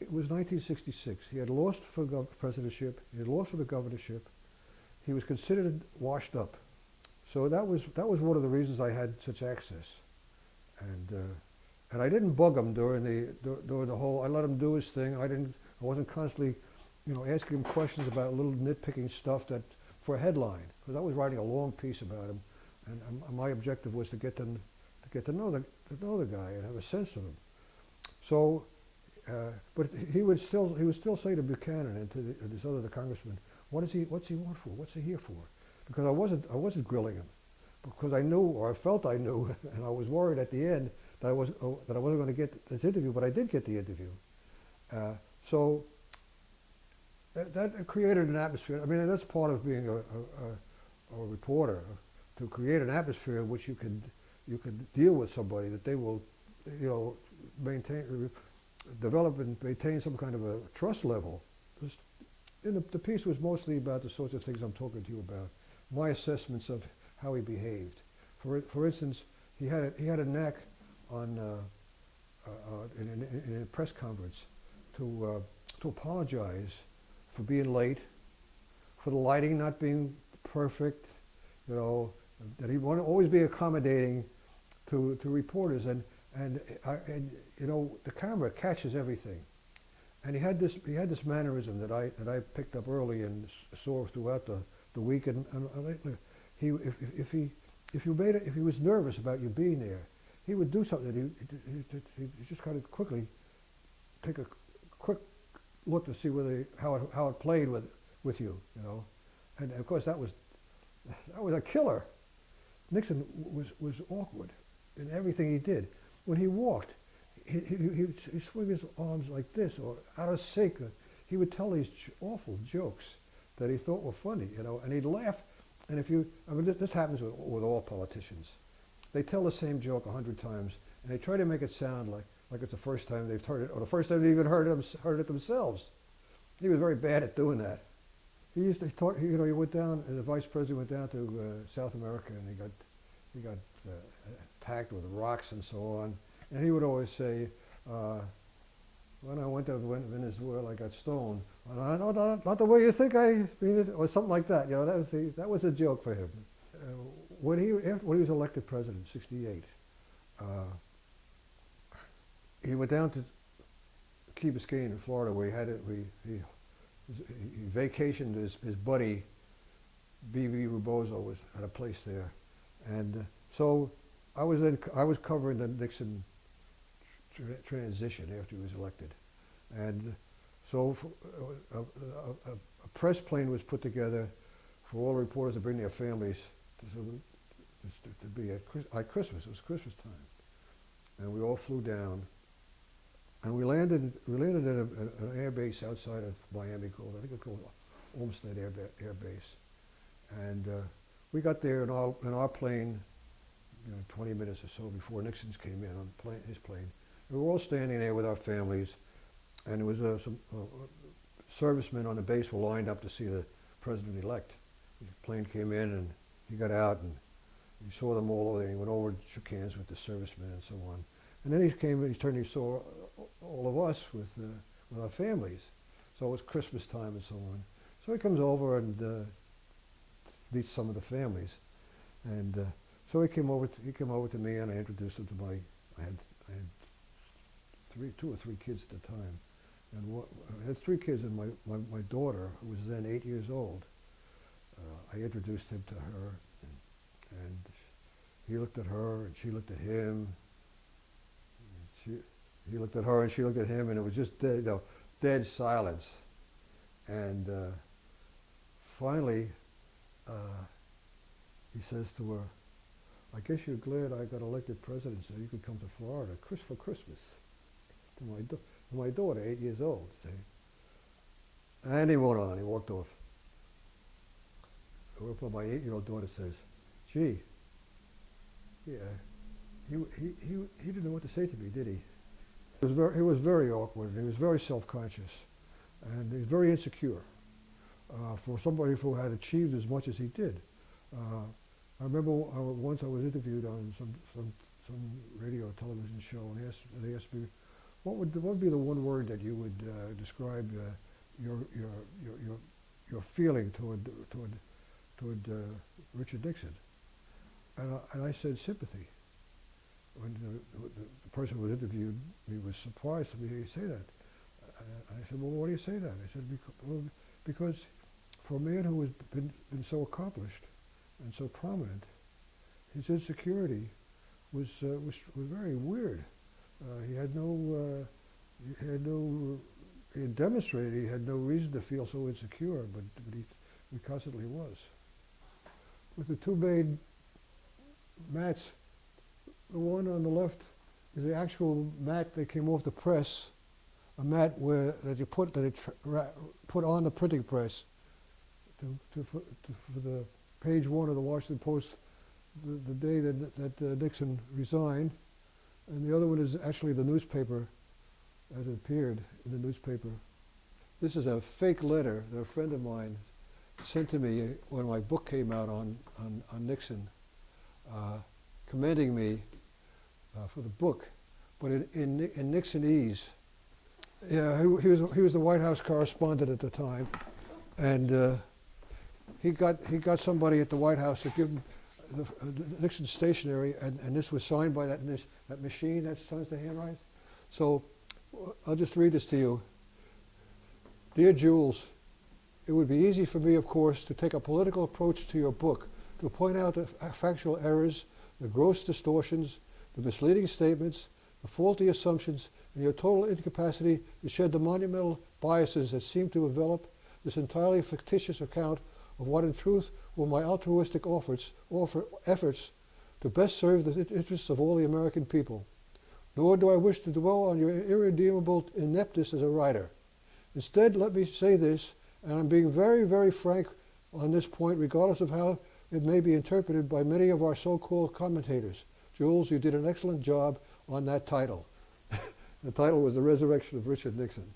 it was 1966. He had lost for the presidentship. He had lost for the governorship. He was considered washed up. So that was one of the reasons I had such access. And I didn't bug him during the whole. I let him do his thing. I wasn't constantly, asking him questions about little nitpicking stuff that for a headline, because I was writing a long piece about him, and my objective was to get to know the guy and have a sense of him. So, but he would still say to Buchanan and to the congressman, what's he want for? What's he here for? Because I wasn't grilling him, because I knew, or I felt I knew, and I was worried at the end that I wasn't going to get this interview, but I did get the interview. So that created an atmosphere. I mean, that's part of being a reporter, to create an atmosphere in which you can deal with somebody, that they will, develop and maintain some kind of a trust level. The piece was mostly about the sorts of things I'm talking to you about, my assessments of how he behaved. For instance, he had a knack in a press conference to apologize for being late, for the lighting not being perfect, that he wanted to always be accommodating to reporters, and the camera catches everything. And he had this mannerism that I picked up early and saw throughout the week. And if he was nervous about you being there, he would do something. He just kind of quickly take a quick look to see how it played with you, And of course that was a killer. Nixon was awkward in everything he did. When he walked, he'd swing his arms like this, or out of sync. He would tell these awful jokes that he thought were funny, and he'd laugh. And this happens with all politicians. They tell the same joke 100 times, and they try to make it sound like it's the first time they've heard it, or the first time they even heard it themselves. He was very bad at doing that. He used to talk. He went down. The vice president went down to South America, and he got attacked with rocks and so on. And he would always say, when I went to Venezuela, I got stoned. Not the way you think I mean it, or something like that. That was a joke for him. When he was elected president in '68, he went down to Key Biscayne in Florida, where he vacationed his buddy B.B. Rebozo had a place there, and so I was covering the Nixon transition after he was elected, and so a press plane was put together for all reporters to bring their families to be at Christmas. It was Christmas time, and we all flew down, and we landed at an air base outside of Miami called Olmsted Air Base, and we got there in our plane, 20 minutes or so before Nixon's came in on his plane. We were all standing there with our families, and there was some servicemen on the base were lined up to see the president-elect. The plane came in, and he got out, and he saw them all over there. He went over and shook hands with the servicemen and so on. And then he came and he saw all of us with our families. So it was Christmas time and so on. So he comes over and meets some of the families, and so he came over to me, and I introduced him to I had 2 or 3 kids at the time, and I had 3 kids, and my daughter, who was then 8 years old, I introduced him to her, and he looked at her, and she looked at him. He looked at her, and she looked at him, and it was just dead silence. And finally, he says to her, "I guess you're glad I got elected president so you could come to Florida for Christmas." To my daughter, 8 years old, see. And he went on, he walked off. Whereupon my 8-year-old daughter says, "Gee, yeah, he didn't know what to say to me, did he?" He was very awkward, and he was very self-conscious, and he was very insecure for somebody who had achieved as much as he did. I remember once I was interviewed on some radio or television show, and they asked me, what would be the one word that you would describe your, your, your feeling toward Richard Nixon? And I said sympathy. When the person who interviewed me was surprised to hear you say that. And I said, well, why do you say that? I said, because for a man who has been so accomplished and so prominent, his insecurity was very weird. He had demonstrated he had no reason to feel so insecure, but he constantly was. With the two main mats, the one on the left is the actual mat that came off the press, a mat that you put on the printing press for the page 1 of the Washington Post the day that Nixon resigned, and the other one is actually the newspaper as it appeared in the newspaper. This is a fake letter that a friend of mine sent to me when my book came out on Nixon, commending me for the book, but in Nixonese. Yeah, he was the White House correspondent at the time, and he got somebody at the White House to give him the Nixon stationery, and this was signed by that machine that signs the handwriting. So I'll just read this to you. Dear Jules, it would be easy for me, of course, to take a political approach to your book, to point out the factual errors, the gross distortions, the misleading statements, the faulty assumptions, and your total incapacity to shed the monumental biases that seem to envelop this entirely fictitious account of what in truth were my altruistic efforts to best serve the interests of all the American people. Nor do I wish to dwell on your irredeemable ineptness as a writer. Instead, let me say this, and I'm being very, very frank on this point, regardless of how it may be interpreted by many of our so-called commentators. Jules, you did an excellent job on that title. The title was The Resurrection of Richard Nixon.